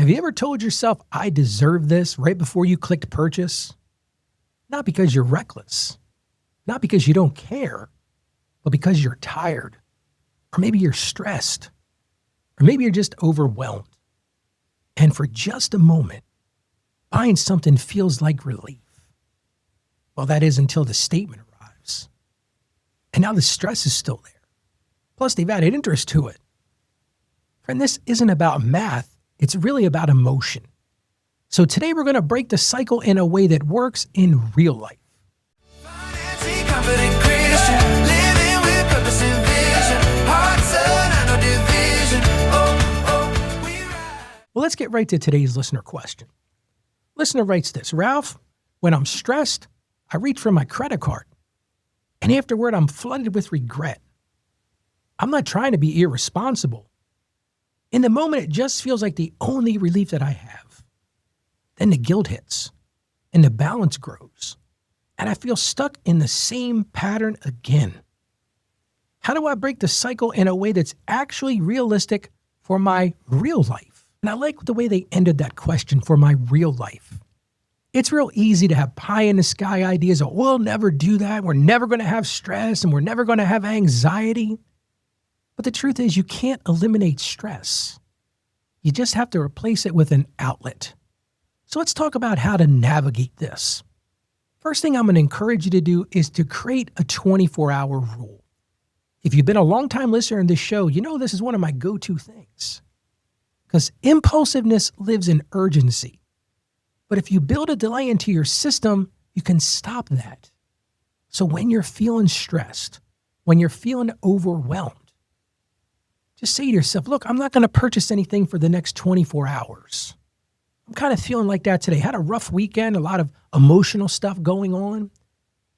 Have you ever told yourself, I deserve this right before you clicked purchase? Not because you're reckless, not because you don't care, but because you're tired, or maybe you're stressed, or maybe you're just overwhelmed. And for just a moment, buying something feels like relief. Well, that is until the statement arrives. And now the stress is still there. Plus, they've added interest to it. Friend, this isn't about math. It's really about emotion. So today we're going to break the cycle in a way that works in real life. Well, let's get right to today's listener question. Listener writes this: Ralph, when I'm stressed, I reach for my credit card. And afterward, I'm flooded with regret. I'm not trying to be irresponsible. In the moment, it just feels like the only relief that I have. Then the guilt hits, and the balance grows, and I feel stuck in the same pattern again. How do I break the cycle in a way that's actually realistic for my real life? And I like the way they ended that question, for my real life. It's real easy to have pie-in-the-sky ideas of, we'll never do that, we're never going to have stress, and we're never going to have anxiety. But the truth is, you can't eliminate stress. You just have to replace it with an outlet. So let's talk about how to navigate this. First thing I'm going to encourage you to do is to create a 24-hour rule. If you've been a long-time listener in this show, you know this is one of my go-to things. Because impulsiveness lives in urgency. But if you build a delay into your system, you can stop that. So when you're feeling stressed, when you're feeling overwhelmed, just say to yourself, look, I'm not going to purchase anything for the next 24 hours. I'm kind of feeling like that today. Had a rough weekend, a lot of emotional stuff going on.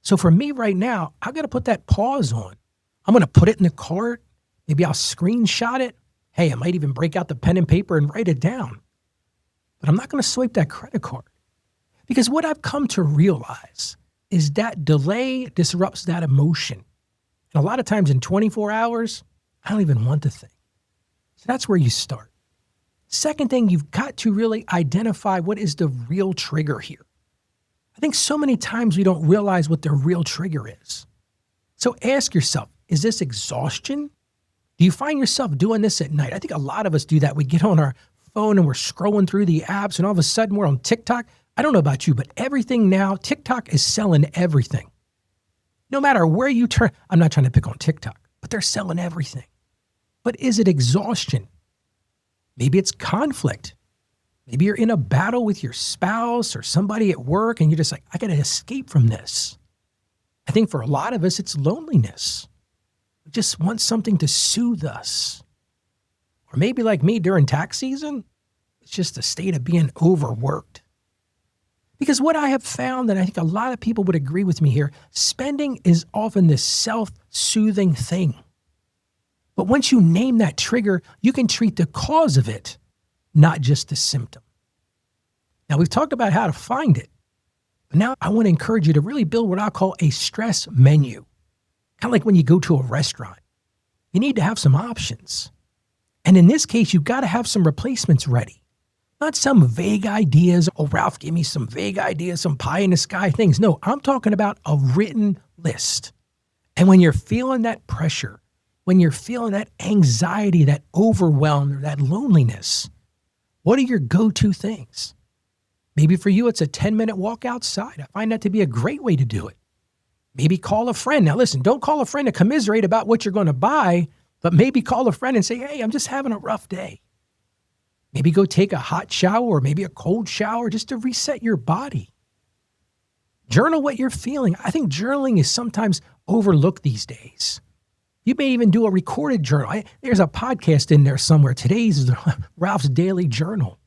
So for me right now, I got to put that pause on. I'm going to put it in the cart. Maybe I'll screenshot it. Hey, I might even break out the pen and paper and write it down. But I'm not going to swipe that credit card. Because what I've come to realize is that delay disrupts that emotion. And a lot of times in 24 hours, I don't even want the thing. So that's where you start. Second thing, you've got to really identify what is the real trigger here. I think so many times we don't realize what the real trigger is. So ask yourself, is this exhaustion? Do you find yourself doing this at night? I think a lot of us do that. We get on our phone and we're scrolling through the apps and all of a sudden we're on TikTok. I don't know about you, but everything now, TikTok is selling everything. No matter where you turn, I'm not trying to pick on TikTok, but they're selling everything. But is it exhaustion? Maybe it's conflict. Maybe you're in a battle with your spouse or somebody at work and you're just like, I got to escape from this. I think for a lot of us, it's loneliness. We just want something to soothe us. Or maybe like me during tax season, it's just a state of being overworked. Because what I have found, and I think a lot of people would agree with me here, spending is often this self-soothing thing. But once you name that trigger, you can treat the cause of it, not just the symptom. Now, we've talked about how to find it. But now I want to encourage you to really build what I call a stress menu. Kind of like when you go to a restaurant. You need to have some options. And in this case, you've got to have some replacements ready. Not some vague ideas. Oh, Ralph, give me some vague ideas, some pie-in-the-sky things. No, I'm talking about a written list. And when you're feeling that pressure, when you're feeling that anxiety, that overwhelm, or that loneliness, what are your go-to things? Maybe for you, it's a 10-minute walk outside. I find that to be a great way to do it. Maybe call a friend. Now listen, don't call a friend to commiserate about what you're going to buy, but maybe call a friend and say, hey, I'm just having a rough day. Maybe go take a hot shower or maybe a cold shower just to reset your body. Journal what you're feeling. I think journaling is sometimes overlooked these days. You may even do a recorded journal. There's a podcast in there somewhere. Today's Ralph's Daily Journal.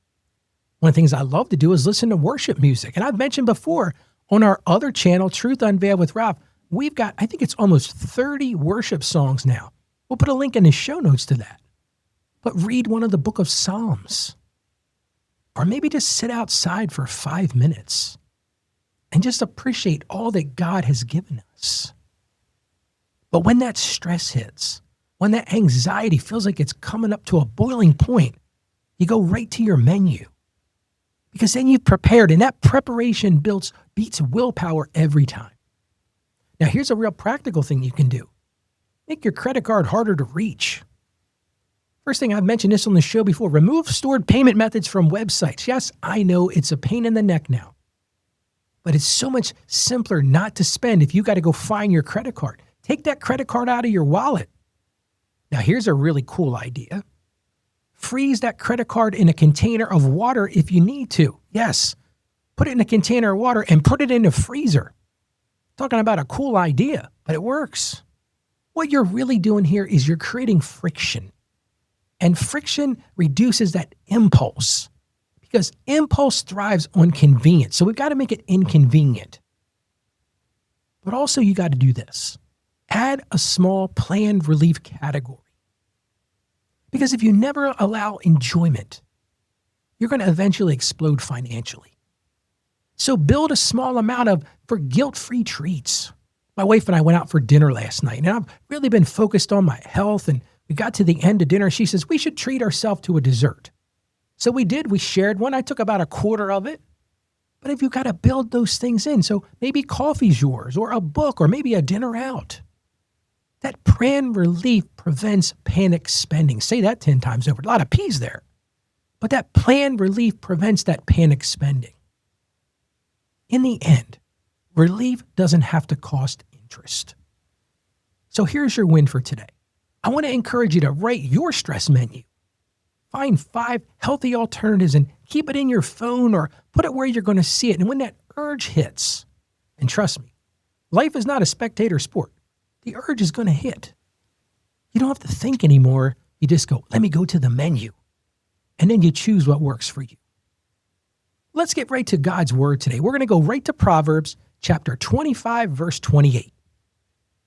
One of the things I love to do is listen to worship music. And I've mentioned before on our other channel, Truth Unveiled with Ralph, we've got, I think it's almost 30 worship songs now. We'll put a link in the show notes to that. But read one of the book of Psalms. Or maybe just sit outside for 5 minutes and just appreciate all that God has given us. But when that stress hits, when that anxiety feels like it's coming up to a boiling point, You go right to your menu because then you've prepared, and that preparation beats willpower every time. Now, here's a real practical thing you can do. Make your credit card harder to reach. First thing, I've mentioned this on the show before, remove stored payment methods from websites. Yes, I know it's a pain in the neck now, but it's so much simpler not to spend if you got to go find your credit card. Take that credit card out of your wallet. Now, here's a really cool idea. Freeze that credit card in a container of water if you need to. Yes, put it in a container of water and put it in a freezer. Talking about a cool idea, but it works. What you're really doing here is you're creating friction. And friction reduces that impulse because impulse thrives on convenience. So we've got to make it inconvenient. But also you got to do this. Add a small planned relief category. Because if you never allow enjoyment, you're going to eventually explode financially. So build a small amount for guilt-free treats. My wife and I went out for dinner last night, and I've really been focused on my health, and we got to the end of dinner. She says, we should treat ourselves to a dessert. So we did. We shared one. I took about a quarter of it. But if you got to build those things in, so maybe coffee's yours, or a book, or maybe a dinner out. That planned relief prevents panic spending. Say that 10 times over. A lot of P's there. But that planned relief prevents that panic spending. In the end, relief doesn't have to cost interest. So here's your win for today. I want to encourage you to write your stress menu. Find 5 healthy alternatives and keep it in your phone or put it where you're going to see it. And when that urge hits, and trust me, life is not a spectator sport. The urge is going to hit. You don't have to think anymore. You just go, let me go to the menu. And then you choose what works for you. Let's get right to God's word today. We're going to go right to Proverbs chapter 25, verse 28.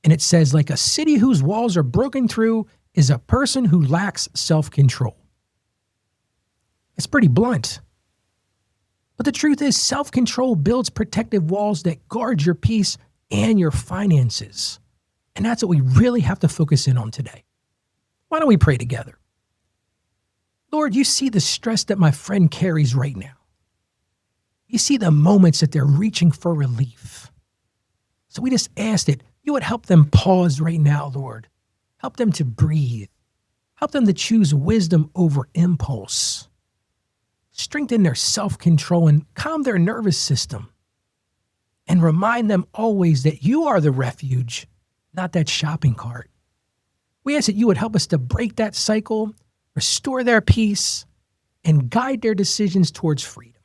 And it says, like a city whose walls are broken through is a person who lacks self-control. It's pretty blunt. But the truth is, self-control builds protective walls that guard your peace and your finances. And that's what we really have to focus in on today. Why don't we pray together? Lord, you see the stress that my friend carries right now. You see the moments that they're reaching for relief. So we just ask that you would help them pause right now, Lord. Help them to breathe. Help them to choose wisdom over impulse. Strengthen their self-control and calm their nervous system. And remind them always that you are the refuge, not that shopping cart. We ask that you would help us to break that cycle, restore their peace, and guide their decisions towards freedom.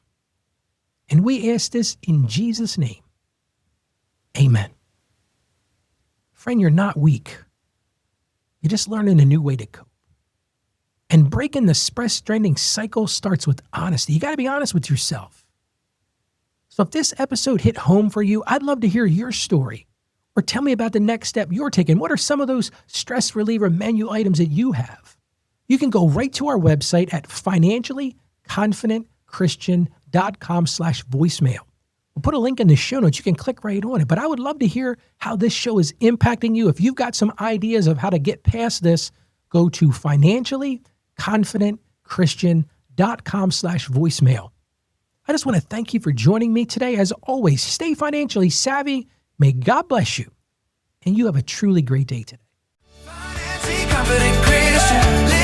And we ask this in Jesus' name. Amen. Friend, you're not weak. You're just learning a new way to cope. And breaking the stress-stranding cycle starts with honesty. You got to be honest with yourself. So if this episode hit home for you, I'd love to hear your story. Or tell me about the next step you're taking. What are some of those stress reliever menu items that you have? You can go right to our website at financiallyconfidentchristian.com/voicemail. We'll put a link in the show notes. You can click right on it. But I would love to hear how this show is impacting you. If you've got some ideas of how to get past this, go to financiallyconfidentchristian.com/voicemail. I just want to thank you for joining me today. As always, stay financially savvy. May God bless you. And you have a truly great day today. Financially confident Christian.